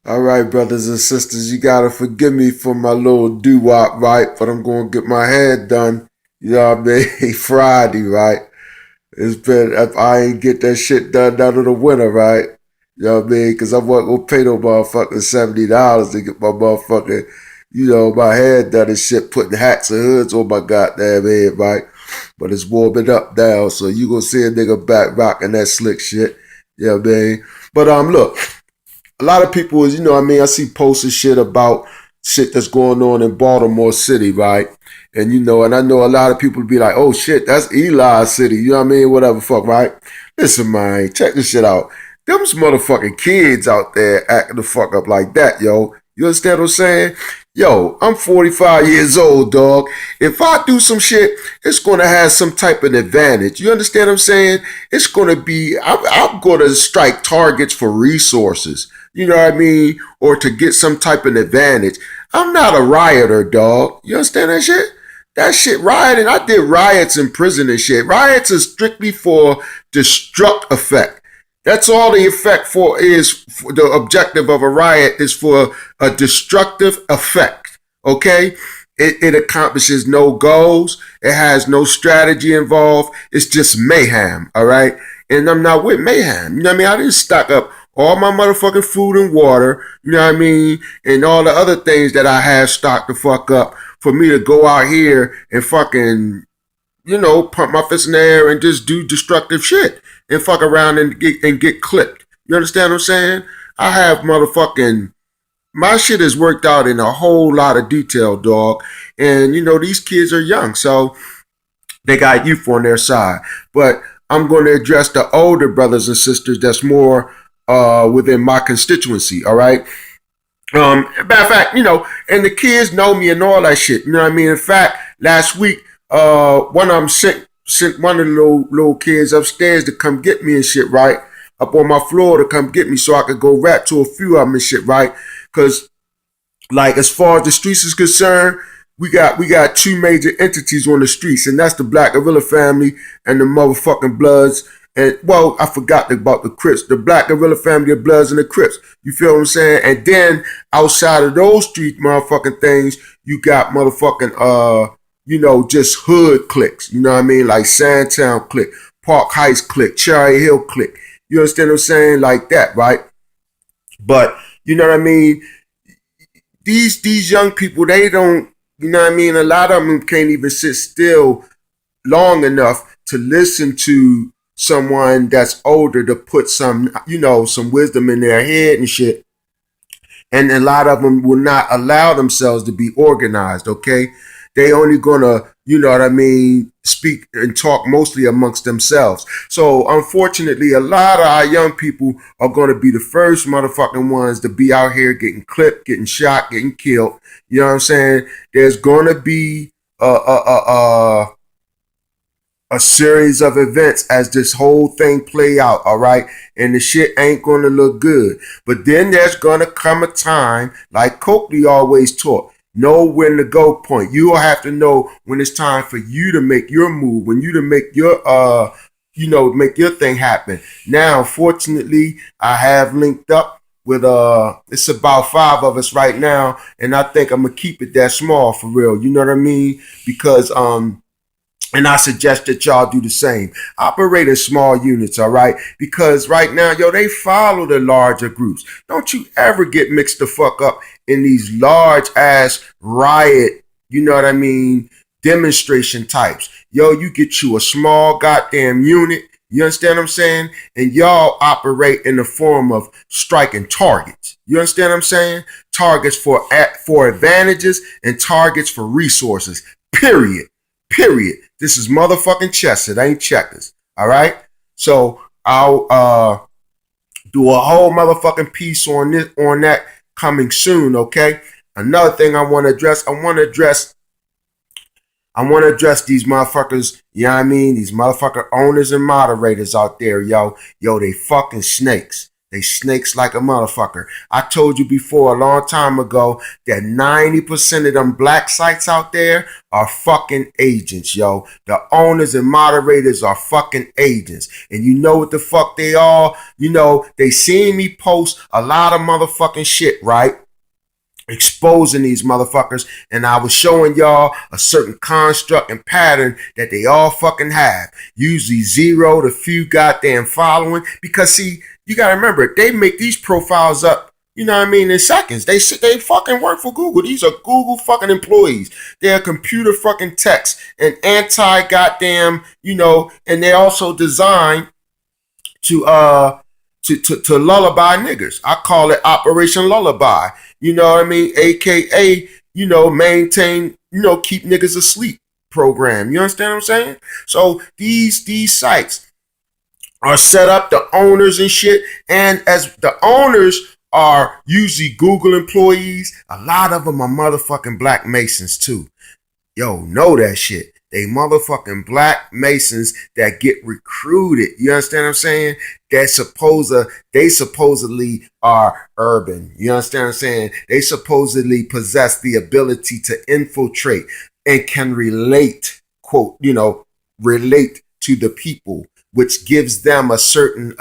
All right, brothers and sisters, you gotta forgive me for my little doo-wop, right? But I'm gonna get my hair done. You know what I mean? Friday, right? It's been if I ain't get that shit done down in the winter, right? You know what I mean? Because I wasn't gonna pay no motherfucking $70 to get my motherfucking, my hair done and shit, putting hats and hoods on my goddamn head, right? But it's warming up now, so you gonna see a nigga back rocking that slick shit. You know what I mean? But look, a lot of people is, I see posts and shit about shit that's going on in Baltimore City, right? And and I know a lot of people be like, oh shit, that's Eli City, you know what I mean? Whatever fuck, right? Listen, man, check this shit out. Them's motherfucking kids out there acting the fuck up like that, yo. You understand what I'm saying? Yo, I'm 45 years old, dog. If I do some shit, it's going to have some type of advantage. You understand what I'm saying? It's going to be, I'm going to strike targets for resources. You know what I mean? Or to get some type of advantage. I'm not a rioter, dog. You understand that shit? That shit rioting. I did riots in prison and shit. Riots is strictly for destruct effect. That's all the effect for is for the objective of a riot is for a destructive effect. Okay? It accomplishes no goals. It has no strategy involved. It's just mayhem. All right. And I'm not with mayhem. You know what I mean? I didn't stock up all my motherfucking food and water, you know what I mean? And all the other things that I have stocked the fuck up for me to go out here and fucking, pump my fist in the air and just do destructive shit and fuck around and get clipped. You understand what I'm saying? I have motherfucking my shit is worked out in a whole lot of detail, dog. And these kids are young, so they got youth on their side. But I'm going to address the older brothers and sisters that's more within my constituency, all right? Matter of fact, and the kids know me and all that shit. You know what I mean? In fact, last week, one of them sent one of the little kids upstairs to come get me and shit, right? Up on my floor to come get me so I could go rap to a few of them and shit, right? Because, like, as far as the streets is concerned, we got two major entities on the streets, and that's the Black Gorilla family and the motherfucking Bloods. And well, I forgot about the Crips, the Black Gorilla family, the Bloods, and the Crips. You feel what I'm saying? And then outside of those street motherfucking things, you got motherfucking just hood cliques. You know what I mean? Like Sandtown clique, Park Heights clique, Cherry Hill clique. You understand what I'm saying? Like that, right? But you know what I mean? These young people, they don't, you know what I mean? A lot of them can't even sit still long enough to listen to someone that's older to put some wisdom in their head and shit. And a lot of them will not allow themselves to be organized, okay? They only gonna, you know what I mean, speak and talk mostly amongst themselves. So unfortunately, a lot of our young people are gonna be the first motherfucking ones to be out here getting clipped, getting shot, getting killed. You know what I'm saying? There's gonna be a series of events as this whole thing play out, all right? And the shit ain't gonna look good. But then there's gonna come a time, like Coakley always taught, know when to go point. You'll have to know when it's time for you to make your move, when you to make your make your thing happen. Now, fortunately, I have linked up with it's about 5 of us right now, and I think I'm gonna keep it that small for real. You know what I mean? Because and I suggest that y'all do the same. Operate in small units, all right? Because right now, yo, they follow the larger groups. Don't you ever get mixed the fuck up in these large ass riot, you know what I mean, demonstration types. Yo, you get you a small goddamn unit. You understand what I'm saying? And y'all operate in the form of striking targets. You understand what I'm saying? Targets for advantages and targets for resources. Period. Period. This is motherfucking chess. It ain't checkers. All right. So I'll do a whole motherfucking piece on that coming soon. Okay. Another thing I want to address. I want to address these motherfuckers. You know what I mean? These motherfucker owners and moderators out there, yo. Yo, they fucking snakes. They snakes like a motherfucker. I told you before a long time ago that 90% of them black sites out there are fucking agents, yo. The owners and moderators are fucking agents. And you know what the fuck they are? You know, they seen me post a lot of motherfucking shit, right? Exposing these motherfuckers, and I was showing y'all a certain construct and pattern that they all fucking have. Usually zero to few goddamn following, because see, you gotta remember, they make these profiles up, you know what I mean, in seconds. They fucking work for Google. These are Google fucking employees. They're computer fucking techs and anti goddamn, you know, and they also designed to lullaby niggas. I call it Operation Lullaby. You know what I mean? AKA, you know, maintain, you know, keep niggas asleep program. You understand what I'm saying? So these sites are set up, the owners and shit, and as the owners are usually Google employees, a lot of them are motherfucking black Masons too. Yo, know that shit. They motherfucking black Masons that get recruited. You understand what I'm saying? They supposedly are urban. You understand what I'm saying? They supposedly possess the ability to infiltrate and can relate, quote, you know, relate to the people, which gives them a certain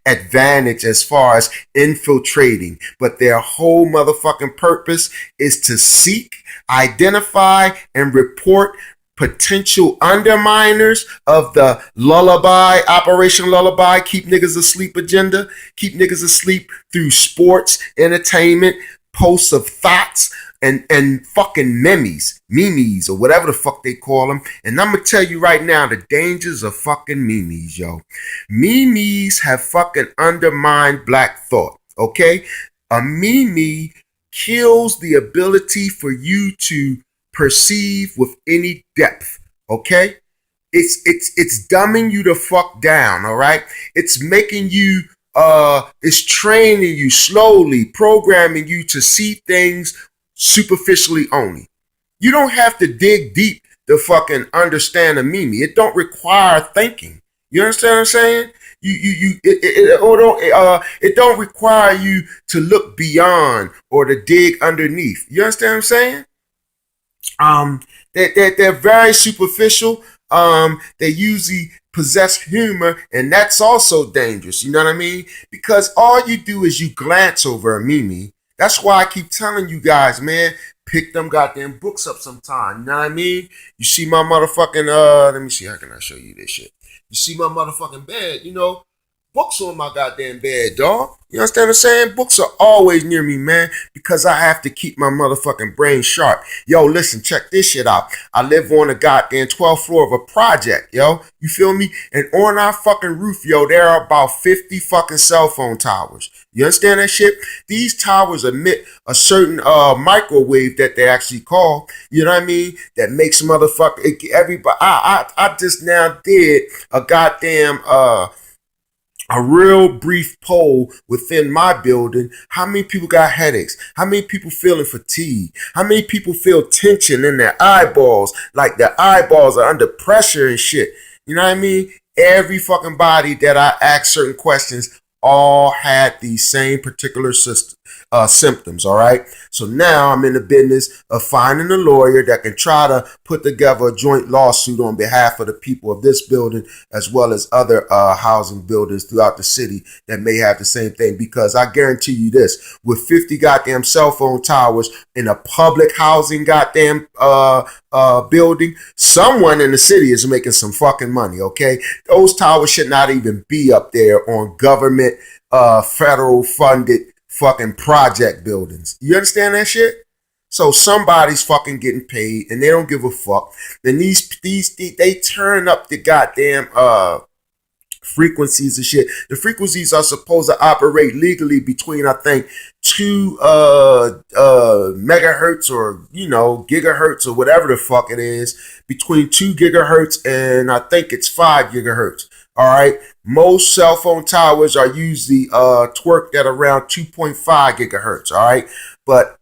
advantage as far as infiltrating. But their whole motherfucking purpose is to seek, identify, and report potential underminers of the lullaby, Operation Lullaby, keep niggas asleep agenda, keep niggas asleep through sports, entertainment, posts of thoughts, and fucking memes, or whatever the fuck they call them. And I'm gonna tell you right now the dangers of fucking memes, yo. Memes have fucking undermined black thought, okay? A meme kills the ability for you to perceive with any depth, okay? It's dumbing you the fuck down, all right? It's making you it's training you slowly, programming you to see things superficially only. You don't have to dig deep to fucking understand a meme. It don't require thinking. You understand what I'm saying? It don't require you to look beyond or to dig underneath. You understand what I'm saying? They're very superficial. They usually possess humor, and that's also dangerous. You know what I mean? Because all you do is you glance over a meme. That's why I keep telling you guys, man, pick them goddamn books up sometime. You know what I mean? You see my motherfucking let me see, how can I show you this shit? You see my motherfucking bed, you know, books on my goddamn bed, dog. You understand what I'm saying? Books are always near me, man, because I have to keep my motherfucking brain sharp. Yo, listen, check this shit out. I live on the goddamn 12th floor of a project, yo. You feel me? And on our fucking roof, yo, there are about 50 fucking cell phone towers. You understand that shit? These towers emit a certain microwave that they actually call, you know what I mean? That makes everybody. I just now did a goddamn a real brief poll within my building. How many people got headaches? How many people feeling fatigue? How many people feel tension in their eyeballs? Like their eyeballs are under pressure and shit. You know what I mean? Every fucking body that I asked certain questions all had these same particular symptoms, all right? So now I'm in the business of finding a lawyer that can try to put together a joint lawsuit on behalf of the people of this building, as well as other housing buildings throughout the city that may have the same thing. Because I guarantee you this, with 50 goddamn cell phone towers in a public housing goddamn building, someone in the city is making some fucking money, okay? Those towers should not even be up there on government federal funded fucking project buildings. You understand that shit? So somebody's fucking getting paid and they don't give a fuck. Then they turn up the goddamn frequencies and shit. The frequencies are supposed to operate legally between, I think, 2 megahertz or, you know, gigahertz or whatever the fuck it is, between 2 gigahertz and I think it's 5 gigahertz. All right. Most cell phone towers are usually twerked at around 2.5 gigahertz. All right. But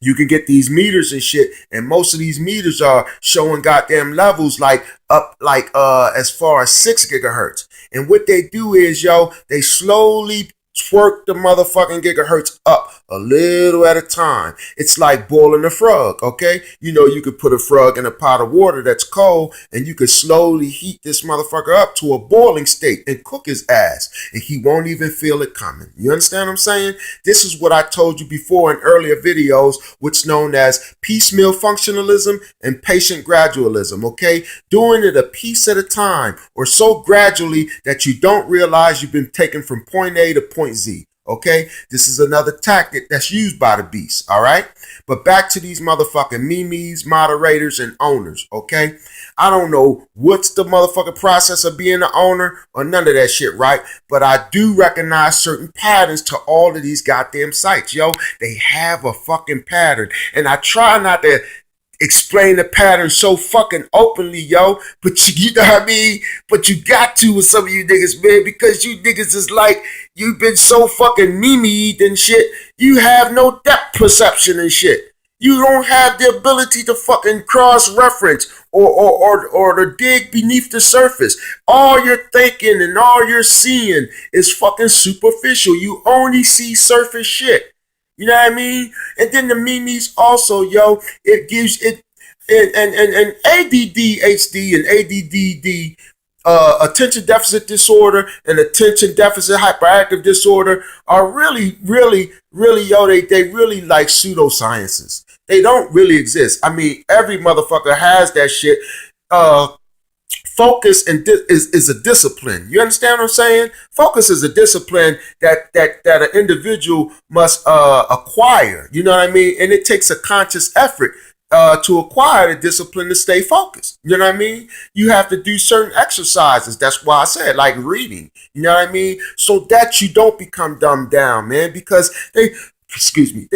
you can get these meters and shit, and most of these meters are showing goddamn levels like up like as far as 6 gigahertz. And what they do is, yo, they slowly Twerk the motherfucking gigahertz up a little at a time. It's like boiling a frog, okay? You know, you could put a frog in a pot of water that's cold and you could slowly heat this motherfucker up to a boiling state and cook his ass and he won't even feel it coming. You understand what I'm saying? This is what I told you before in earlier videos, what's known as piecemeal functionalism and patient gradualism, okay? Doing it a piece at a time or so gradually that you don't realize you've been taken from point A to point Z. Okay, this is another tactic that's used by the beast. All right, but back to these motherfucking memes, moderators, and owners. Okay, I don't know what's the motherfucking process of being an owner or none of that shit, right? But I do recognize certain patterns to all of these goddamn sites. Yo, they have a fucking pattern, and I try not to explain the pattern so fucking openly, yo. But you know what I mean? But you got to with some of you niggas, man, because you niggas is like, you've been so fucking meme-y and shit. You have no depth perception and shit. You don't have the ability to fucking cross-reference or to dig beneath the surface. All you're thinking and all you're seeing is fucking superficial. You only see surface shit. You know what I mean? And then the memes also, yo, it gives it and ADDHD and ADDD, attention deficit disorder and attention deficit hyperactive disorder are really, yo, they really like pseudosciences. They don't really exist. I mean, every motherfucker has that shit. Focus and is a discipline. You understand what I'm saying? Focus is a discipline that an individual must acquire. You know what I mean? And it takes a conscious effort to acquire the discipline to stay focused. You know what I mean? You have to do certain exercises. That's why I said like reading. You know what I mean? So that you don't become dumbed down, man, because they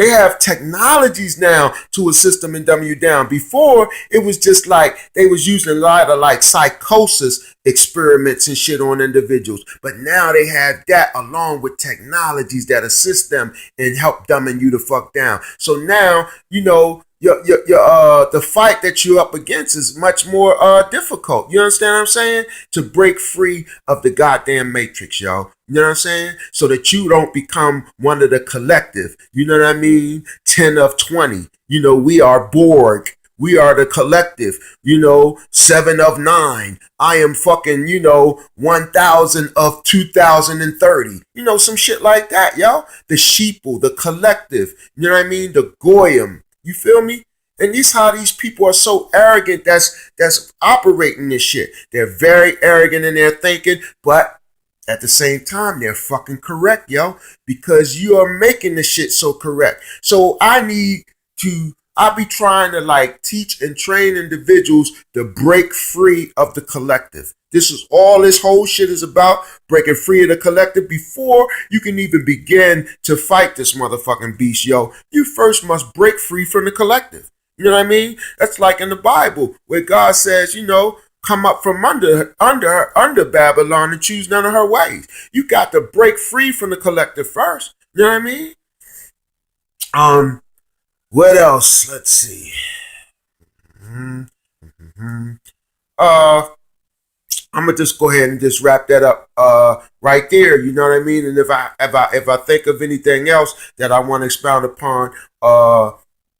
have technologies now to assist them and dumb you down. Before, it was just like they was using a lot of like psychosis experiments and shit on individuals. But now they have that along with technologies that assist them and help dumbing you the fuck down. So now, you know, the fight that you're up against is much more difficult. You understand what I'm saying? To break free of the goddamn matrix, yo. You know what I'm saying? So that you don't become one of the collective. You know what I mean? 10 of 20. You know, we are Borg. We are the collective. You know, 7 of 9. I am fucking, you know, 1,000 of 2030. You know, some shit like that, yo. The sheeple, the collective. You know what I mean? The goyim. You feel me? And this how these people are so arrogant that's operating this shit. They're very arrogant in their thinking, but at the same time, they're fucking correct, yo, because you are making the shit so correct. So I be trying to like teach and train individuals to break free of the collective. This is all this whole shit is about, breaking free of the collective before you can even begin to fight this motherfucking beast, yo. You first must break free from the collective. You know what I mean? That's like in the Bible where God says, you know, come up from under Babylon and choose none of her ways. You got to break free from the collective first. You know what I mean? What else? Let's see. I'm gonna just go ahead and just wrap that up right there. You know what I mean? And if I think of anything else that I want to expound upon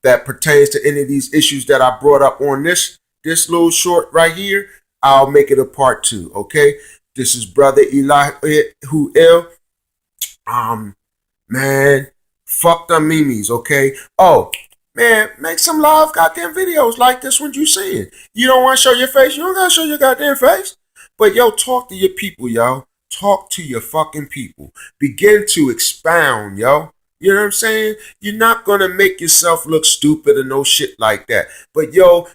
that pertains to any of these issues that I brought up on this little short right here, I'll make it a part 2. Okay, this is brother Elihu. Man, fuck them memes. Okay. Oh man, make some live goddamn videos like this one you seeing. You don't want to show your face? You don't gotta show your goddamn face. But yo, talk to your people, yo. Talk to your fucking people. Begin to expound, yo. You know what I'm saying? You're not gonna make yourself look stupid or no shit like that. But yo,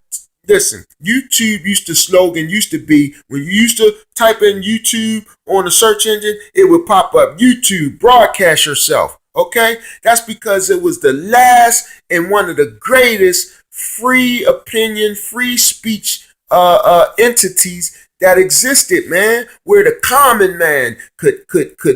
listen, slogan used to be, when you used to type in YouTube on the search engine, it would pop up YouTube, broadcast yourself. Okay? That's because it was the last and one of the greatest free opinion, free speech entities that existed, man, where the common man could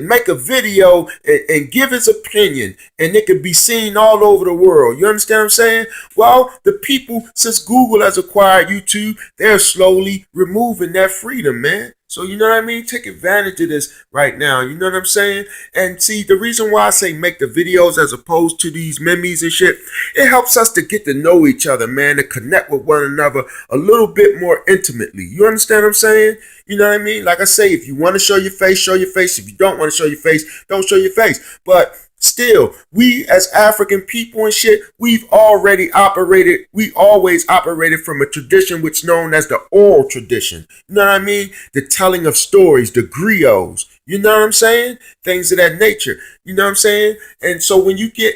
make a video and give his opinion, and it could be seen all over the world. You understand what I'm saying? Well, the people, since Google has acquired YouTube, they're slowly removing that freedom, man. So you know what I mean? Take advantage of this right now. You know what I'm saying? And see, the reason why I say make the videos as opposed to these memes and shit, it helps us to get to know each other, man, to connect with one another a little bit more intimately. You understand what I'm saying? You know what I mean? Like I say, if you want to show your face, show your face. If you don't want to show your face, don't show your face. But still, we as African people and shit, we always operated from a tradition which is known as the oral tradition. You know what I mean? The telling of stories, the griots. You know what I'm saying? Things of that nature. You know what I'm saying? And so when you get,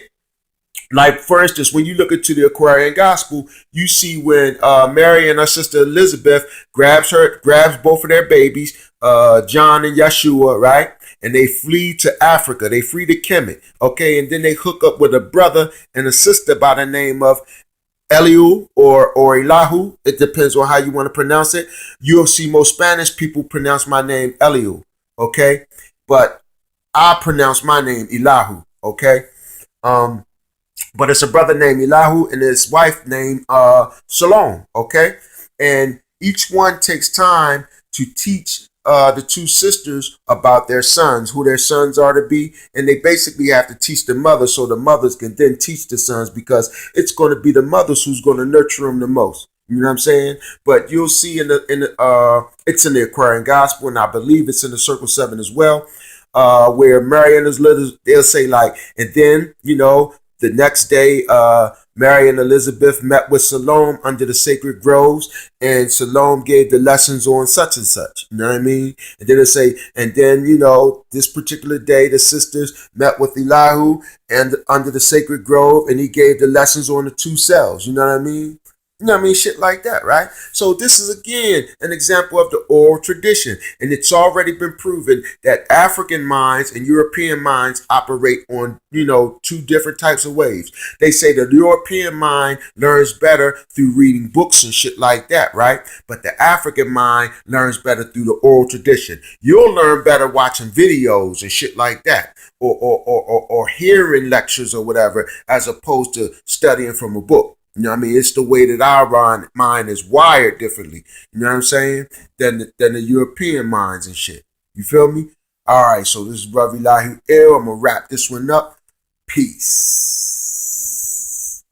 like, for instance, when you look into the Aquarian Gospel, you see when Mary and her sister Elizabeth grabs both of their babies, John and Yeshua, right? And they flee to Africa. They flee to Kemet, okay? And then they hook up with a brother and a sister by the name of Elihu or Elihu. It depends on how you want to pronounce it. You'll see most Spanish people pronounce my name Elihu, okay? But I pronounce my name Elihu, okay? But it's a brother named Elihu and his wife named Salome, okay? And each one takes time to teach the two sisters about their sons, who their sons are to be, and they basically have to teach the mother so the mothers can then teach the sons, because it's going to be the mothers who's going to nurture them the most. You know what I'm saying? But you'll see it's in the Aquarian Gospel, and I believe it's in the Circle 7 as well, where Mary and his little, they'll say like, and then, you know, the next day, Mary and Elizabeth met with Salome under the sacred groves, and Salome gave the lessons on such and such. You know what I mean? And then they say, and then, you know, this particular day, the sisters met with Elihu and under the sacred grove, and he gave the lessons on the two cells. You know what I mean? You know what I mean? Shit like that, right? So this is, again, an example of the oral tradition. And it's already been proven that African minds and European minds operate on, you know, two different types of waves. They say the European mind learns better through reading books and shit like that, right? But the African mind learns better through the oral tradition. You'll learn better watching videos and shit like that, or hearing lectures or whatever, as opposed to studying from a book. You know what I mean? It's the way that our mind is wired differently. You know what I'm saying? Than the European minds and shit. You feel me? All right, so this is Brother Elihu Ill. I'm going to wrap this one up. Peace.